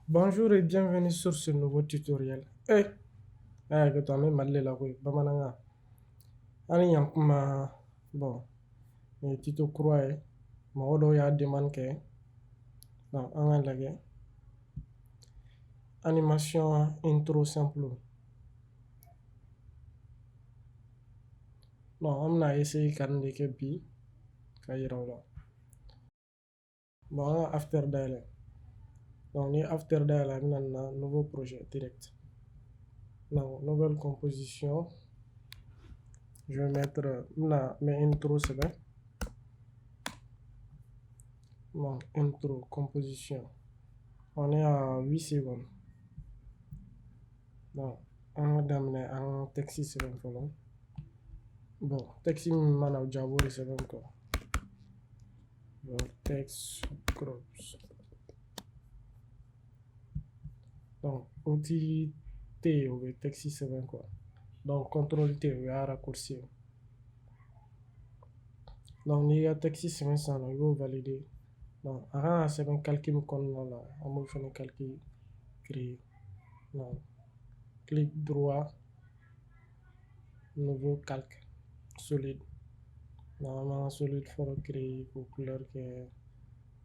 Bonjour et bienvenue sur ce nouveau tutoriel. Que toi même malé la oui, bamananga. Ani yankuma bon, ni Tuto croix ma odo ya demande que dans un lage animation intro simple. Non, on a essayé kan de ke bi kayira. Bon, after dialogue. Donc, ni after dialogue, on a un nouveau projet direct. Non, nouvelle composition. Je vais mettre mes intro, c'est bien. Bon, intro, composition. On est à 8 secondes. Donc, on va d'amener un texte 7 follow. Bon, texte mana jabori 7 ko. Bon, text crops. Donc, outil T ou texte 7 quoi. Donc, contrôle T ou raccourci. Donc, il y a texte 7 ça, il faut valider. Donc, avant 7 calcul qu'on là, on va faire un calcul créé. Donc, clic droit, nouveau calque solide. Normalement, solide faut créer pour couleur que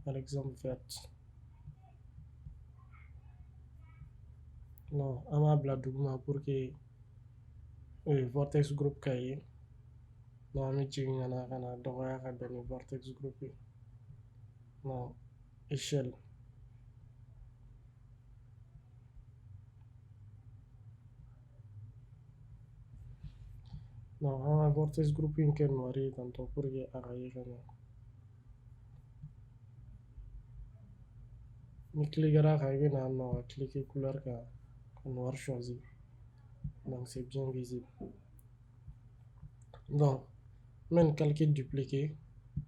par exemple verte. Non, on va bladugma pour que vortex group cahier. Non, mais tu n'as pas de vortex group. Non, échelle. Non, on va vortex grouping que noir tantôt pour que arrayer. Mais cliquera on cliquer couleur noir choisi. Donc c'est bien visible. Donc, même calcul dupliquer,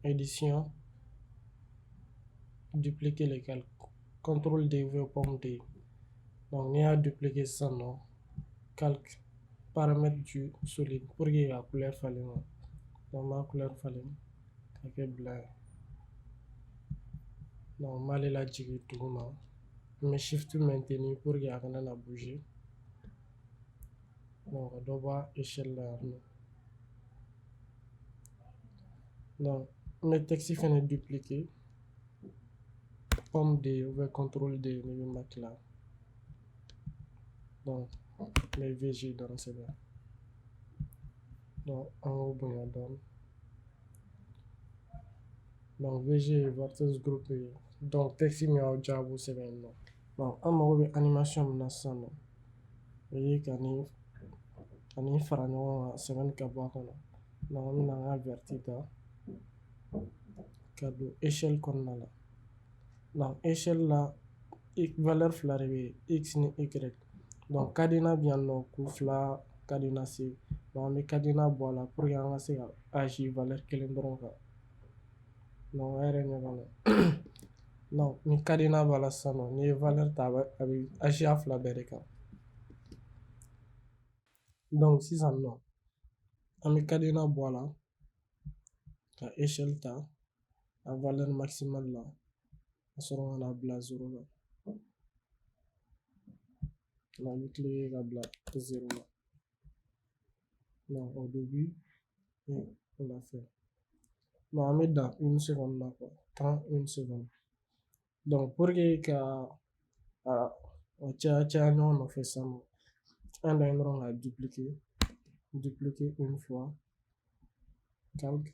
édition, dupliquer les calques. Contrôle D, pomme D. Donc, on a dupliqué ça, non? Calque, paramètre du solide pour que la couleur fallait. Donc, ma couleur fallait. Avec blanc. Donc, mal la jigger tout. Mais shift maintenir pour que la bouger. Donc, on doit échelle là. Donc, mes textes finissent dupliquer. Pomme D, on va contrôle D, on va mettre là. Donc, les VG dans ce là. Donc, en haut, on donne. Donc, VG versus groupe. Donc, texte mi au job c'est bien non. Donc, on va animation na ça non. Et kani fara ɲɔgɔn kan sɛbɛnni ka bɔ a kɔnɔ. Donc, an bɛna an ka verti ta ka don échelle kɔnɔna la. Donc, échelle la valeur fila de bɛ x ni y. Donc, cadenas bɛ yan nɔ k'u fila cadenasser. Donc, an bɛ cadenas bɔ a la pour que an ka se ka agir valeur kelen dɔrɔn kan. Donc, a yɛrɛ ɲɛ b'a la. Non, ni cadenas b'a la sisan nɔ n'i ye valeur ta a bɛ agir a fila bɛɛ de kan. Donc, sisan nɔ an bɛ cadenas bɔ a la ka échelle ta a valeur maximale la ka sɔrɔ ka na bila 0 la. On va cliquer la blague 0 là. Non, au début, on l'a fait. Non, on met dans une seconde là, quoi. 31 secondes. Donc, pour que on fait ça, on a dupliquer une fois, calque,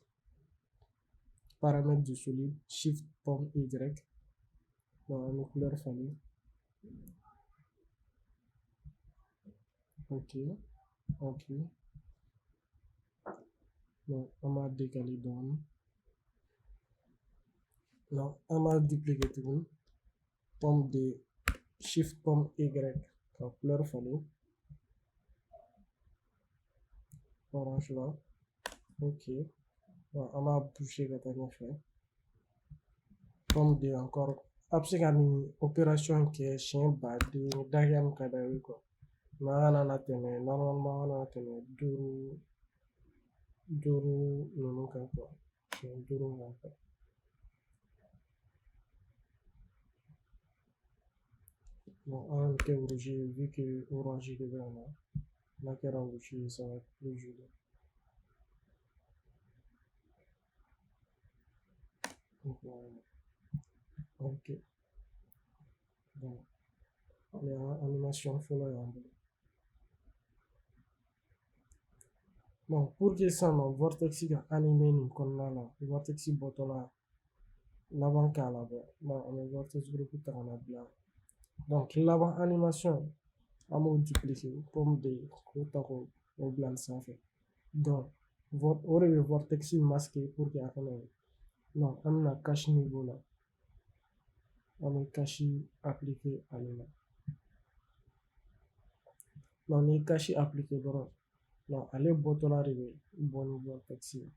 paramètre du solide, shift, pomme, Y, dans la couleur famille. Ok. Donc, on va décaler dans. Non, on va dupliquer tout. Pomme de shift, pomme, Y, dans la couleur famille. Orange là. Ok. Bon, on va bouger la dernière fois. Pomme de encore. Après, une opération qui est chien bas de Darian Kadawi quoi. Normalement, on a tenu duru non quoi. Duru non quoi. Bon, on était rouge, vu que orange est vraiment. Là, qui est rouge, ça va être plus joli. Donc, voilà. Ok. Bon, mais animation full en bleu. Bon, pour que ça, non, vortex ga animé ni konna la, vortex botola, laban kala ba, bon, on est vortex group tagana bila. Donc, laban animation, on va dupliquer, comme des, ko tako, o bila sanfɛ. Donc, o de bɛ vortex masqué pour que a kana ye. Non, an bɛna cache niveau la, an bɛ cache appliquer ale la. Non, ni cache appliquer dɔrɔn, non, ale bɔtɔla de bɛ bɔ ni vortex ye.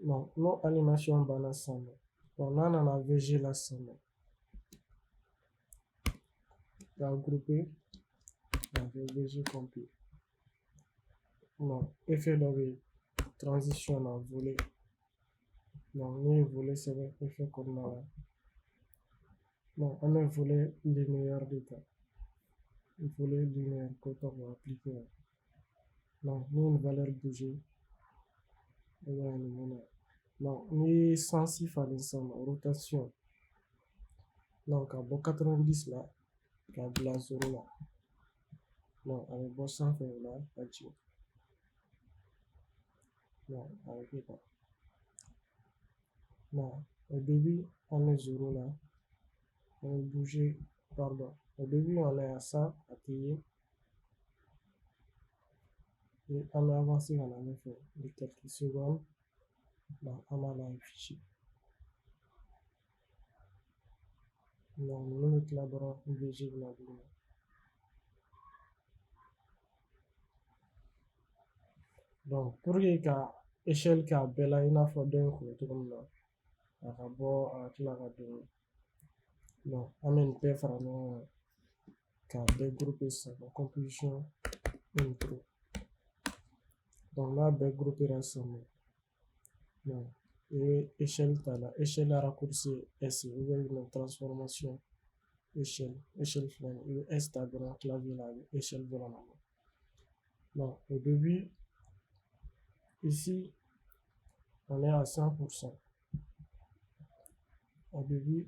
Non, no animation banna sisan nɔ. Bon, n'a nana VG la sisan nɔ, k'a grouper, k'a kɛ VG complet. Non, effet dɔ bɛ yen, transition na volet. Donc, n'i ye volet sɛbɛn effet kɔnɔna la. Non, an bɛ volet linéaire de ta. Volet linéaire ko ta k'o appliquer la. Donc, n'i ye une valeur bouger, i b'a ye nin bɛ na. Donc, n'i ye sens falen sisan nɔ, rotation. Donc, ka bɔ 90 la, k'a bila 0 la. Non, a bɛ bɔ sanfɛ o la ka jigin. Non, a bɛ kɛ tan. Non, au début, on est 0 là. On est bougé, pardon. Au début, on est à 100, appuyé. Et on a avancé, on a fait de quelques secondes. Bon, on a affiché. Donc, nous mettons là-dedans, VG là dedans. Donc, pour que l'échelle qui a belle, il faut d'un coup, tout comme là. À bord, à la radio. Donc, on a une paire vraiment qui a dégroupé ça. Donc, composition, intro. Donc, là, dégroupé ensemble. Donc, et échelle, t'as la échelle à raccourci S, vous voyez une transformation. Échelle finale, et S, t'as dans le clavier là, échelle de la main. Donc, au début, ici, on est à 100%. Au début,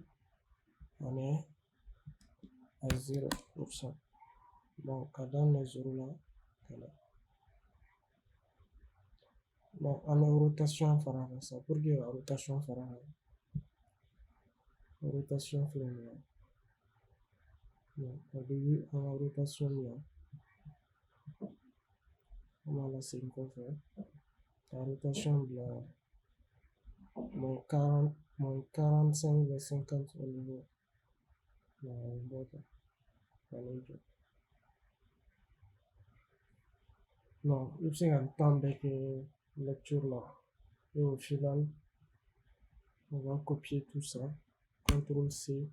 on est à 0%. Donc, dans les 0 là, voilà. Donc, on a une rotation farana, ça pour dire la rotation farana. Rotation finale. Donc, au début, on a une rotation là. On a la 5 faire. La rotation de la moins 40, moins 45 vers 50 au niveau. Non, il faut un temps de lecture là. Et au final, on va copier tout ça. CTRL C.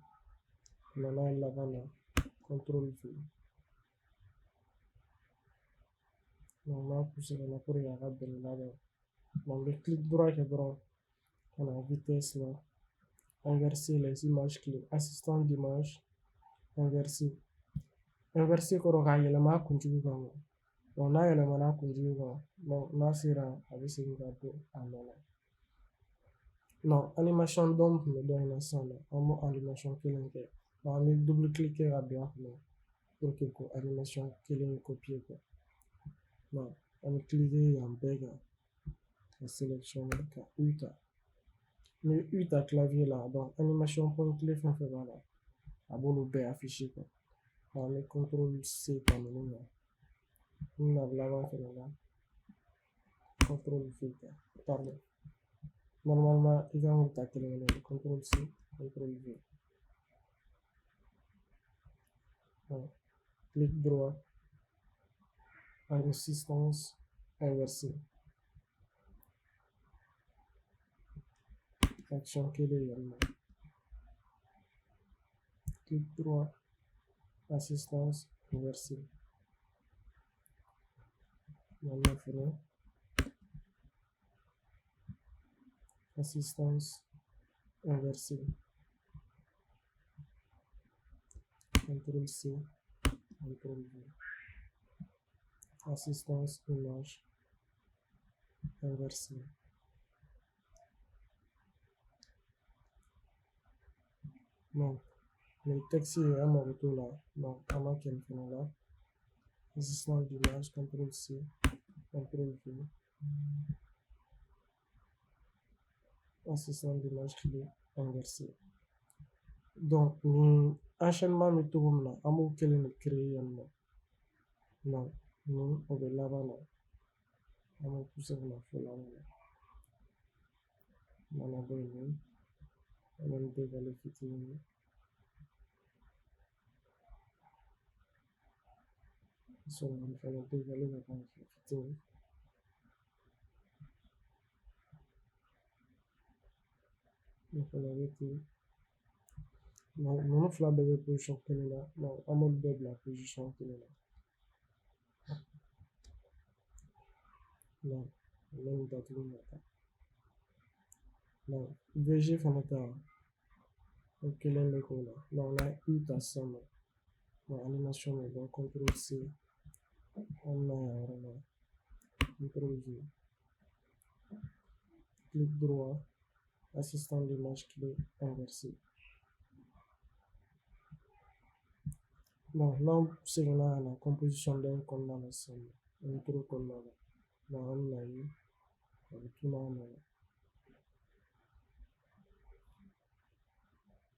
Maintenant, là-bas, là. CTRL V. On va pousser là pour y avoir de là-bas. Donc, le clic droit est droit. On a vitesse là. Inverser les images clés. Assistant d'image. Inverser. Inverser kɔrɔ k'a yɛlɛma a kunjugu kan. Donc, n'a yɛlɛmana a kunjugu kan. Donc, n'a sera a bɛ segin ka don a nɔ la. Non, animation dɔn tun bɛ dɔ in na sisan nɔ. An b'o animation kelen kɛ. Donc, an bɛ double cliquer ka don a kɔnɔ pour que ko animation kelen copier quoi. Donc, on bɛ cliquer yan bɛɛ kan. Ka sélectionner ka U ta. Ni U ta clavier la, donc animation point clé fɛn fɛn b'a la. A b'olu bɛɛ afficher quoi. Donc, on bɛ CTRL C ta ninnu na. Ni na laban fɛnɛ la. CTRL V ta. Pardon. Normalement, il va nous attaquer le CTRL C, CTRL V. Voilà. Clic droit, assistance inversée. Action quelle est également. Clic droit, assistance inversée. Maintenant, assistance inversée, CTRL C, CTRL V, assistance image inversée. Donc, le texte est à mon retour là, donc on a quelqu'un là, assistance d'image, CTRL C, CTRL V, assistance d'image clé inversée. Donc, enchaînement de tour là, on va créer un nom. Donc, nous, on va là-bas là, on va pousser la foule là. On va donner, on va dégager fitting. So, on va faire dégager la fitting. On va l'arrêter. Donc, nous faisons la position qui est là. Donc, on va faire la position qui est là. Donc, on va mettre là. Donc, VG fait notre ok, là, le coup là. Donc, là, il t'a sonné. Donc, animation, donc, CTRL C. On a CTRL V. Clic droit. Assistant d'image clé inversée. Donc, là, c'est là la composition d'un condamnation. Un trou condamnation. Donc, on a eu. Tout là, on a eu.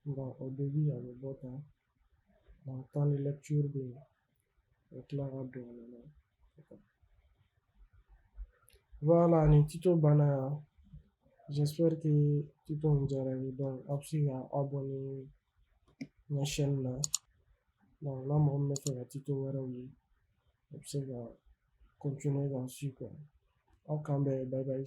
Donc, au début, il y a le bottin. Donc, temps de lecture de éclairage. Voilà, ni Tuto Bana. J'espère que Tuto nous a réussi. Donc, après, abonner à ma chaîne là. Donc, là, on va faire un Tuto Warawi. Après, continuer dans ce quoi. Ok, bye bye,